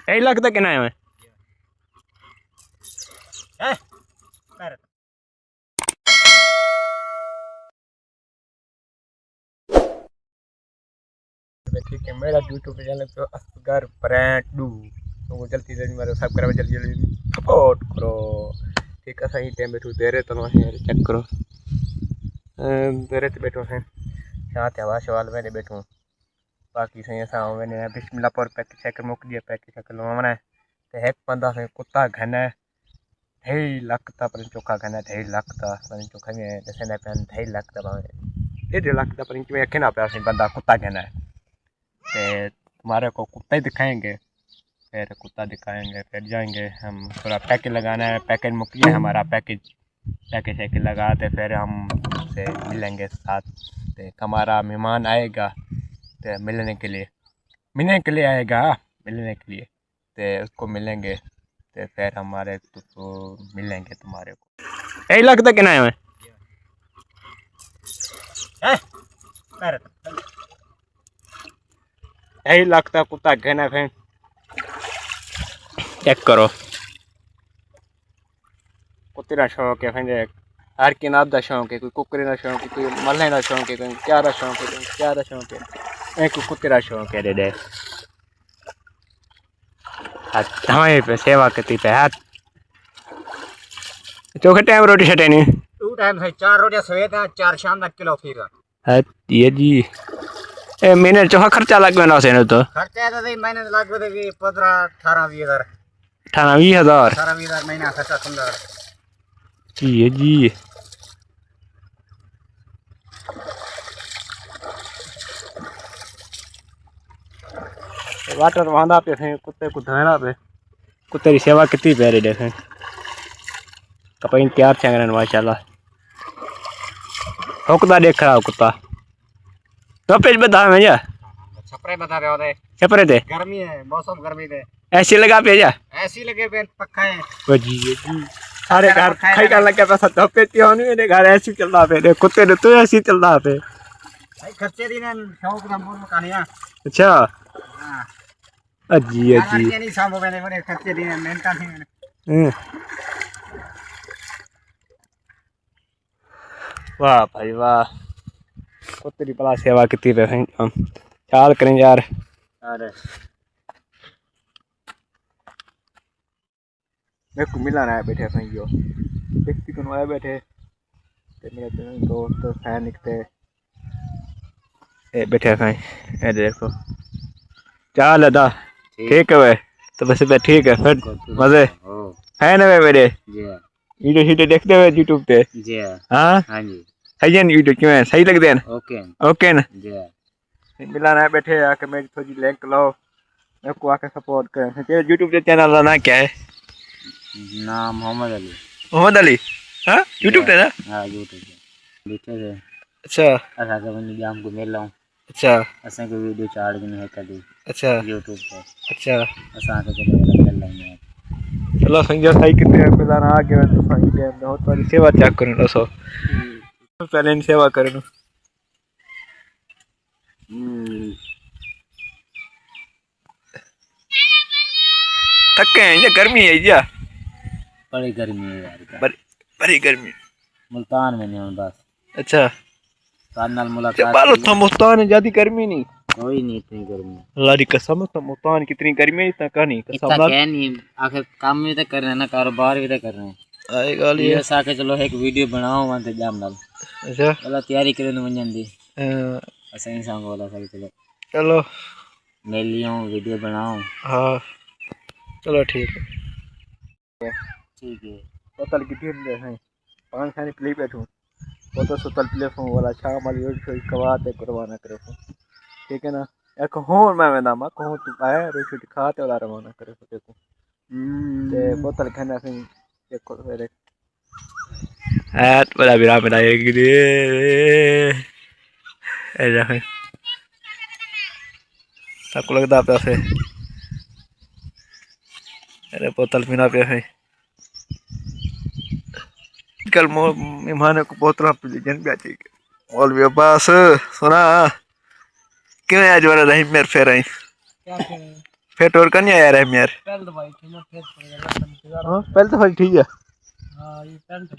1 लाख तक किना है ठीक है। मेरा यूट्यूब चैनल तो असगर ब्रांड तो जल्दी जल्दी मेरे सब्सक्राइब जल्दी जल्दी सपोर्ट करो। ठीक है सही टाइम बैठो दे रहे तो चेक करो दे रहे बैठो हैं शांत हवा शवाल मैंने बैठूँ बाकी सही असा मैंने बिस्मिल्लाह पर पैक चेक मुक दिया पैक चेक लवाना तो एक बंदा से कुत्ता घना 2.5 लाख का पर चोखा घना 2.5 लाख का पर चोखा में दसना पे 2.5 लाख का 1.5 लाख का पर में अखे ना पे बंदा कुत्ता घना है तुम्हारे को कुत्ता ही दिखाएंगे फिर कुत्ता दिखाएंगे फिर जाएंगे हम थोड़ा पैकेज लगाना है पैकेज मुकिए हमारा पैकेज पैकेज लगाते फिर हम से मिलेंगे साथ तो हमारा मेहमान आएगा तो मिलने के लिए आएगा मिलने के लिए तो उसको मिलेंगे तो फिर हमारे तो मिलेंगे तुम्हारे को 1 लाख तक किना है 1 लाख तक कुत्ता कहना फिर चेक करो कुत्ते का शौक है फिर हर किनाब का शौक है कोई कुकरे का शौक है कोई मल्ले का शौक है कोई क्या का शौक है कोई क्या का शौक है एक कुत्ते का शौक है दे हमारे पे सेवा करती पे हाथ चौके टाइम रोटी शटे नहीं 2 टाइम है 4 रोटियां सवेरे 4 शाम तक किलो फिर है ये जी ए महीने चोखा खर्चा लग गया से तो खर्चा तो महीने लग गए 15-18-20 हज़ार 18-20 महीना खर्चा समझा जी जी वाटर वांदा पे थे कुत्ते को धोना पे कुत्ते की सेवा कितनी प्यारी देखें कपई तैयार थे माशाल्लाह ठोकदा देख रहा कुत्ता तो पेज बता मैं जा छपरे बता रहे होते छपरे थे गर्मी है मौसम गर्मी थे ऐसी लगा पे जा ऐसी लगे पे पक्का है ओ जी सारे घर खाई का लगे पैसा तो पे तियो नहीं मेरे घर ऐसी चलदा पे कुत्ते ने तो ऐसी चलदा पे भाई खर्चे दिन शौक ना बोल कहानियां अच्छा हां अजी अजी ये नहीं सांभो मैंने बड़े खर्चे दिन मेहनत थी मैंने वाह भाई वाह कुत्ते की बड़ा सेवा की हम चाल करें यार अरे मेरे को मिला ना बैठे भाई जो व्यक्ति को आए बैठे ते मेरे दोस्त फैन निकते ए बैठे भाई ए देखो चाल अदा ठीक है तो बस ठीक है फिर मजे है ना मेरे वीडियो शीडियो देखते हुए यूट्यूब पे जी हाँ हाँ जी सही है वीडियो क्यों है सही लगते हैं ओके ओके ना जी मिलाना है बैठे आके मेरी थोड़ी लिंक लो मेरे को आके सपोर्ट करें तेरे यूट्यूब के चैनल का नाम क्या है नाम मोहम्मद अली हाँ यूट्यूब पे ना हाँ यूट्यूब पे बैठे थे अच्छा असा के बंदी जाम को मिल लाऊं अच्छा असा के वीडियो चाड़ के नहीं है कभी अच्छा यूट्यूब पे अच्छा असा के चले कर लेंगे चलो संजय सही कितने मिलाना आगे मैं तो सही टाइम में बहुत सारी सेवा चेक करूँ सो पहले इन सेवा करूँ थके हैं ये गर्मी है या बड़ी गर्मी है यार बड़ी गर्मी मुल्तान में नहीं हूं बस अच्छा कानल मुलाकात बालो था मुल्तान ज्यादा गर्मी नहीं कोई नहीं इतनी गर्मी अल्लाह की कसम तो मुल्तान कितनी गर्मी है इतना कहानी इतना क्या नहीं आखिर काम भी तो कर रहे हैं ना कारोबार भी तो कर रहे हैं आएगा ये साके चलो एक वीडियो बनाओ वहां से जाम नाल अच्छा चलो तैयारी करे न वंजन दी ऐसा ही सांग वाला साके चलो चलो मेलियो वीडियो बनाओ हाँ चलो ठीक है बोतल कितनी दे हैं 5 खाने प्ले बैठूं बोतल सुतल प्ले फोन वाला शाम वाली रोटी कवाते कुर्बाना करो ठीक है ना एक होर मैं नामा कहूं तू आया रोटी खाते वाला रवाना करे देखो ते बोतल खाना से देखो फिर ऐत बड़ा बिरा मेरा एक दे ए जा है सबको लगता पैसे अरे बोतल पीना पे है कल मेहमान को बोतल जन भी आती मौल भी अब्बास सुना क्यों आज वाला नहीं मेरे फेर आई फिर टोर करनी है यार है यार। पहले तो भाई ठीक है, फिर पड़ गया हाँ पहले तो भाई ठीक है। हाँ ये पहले तो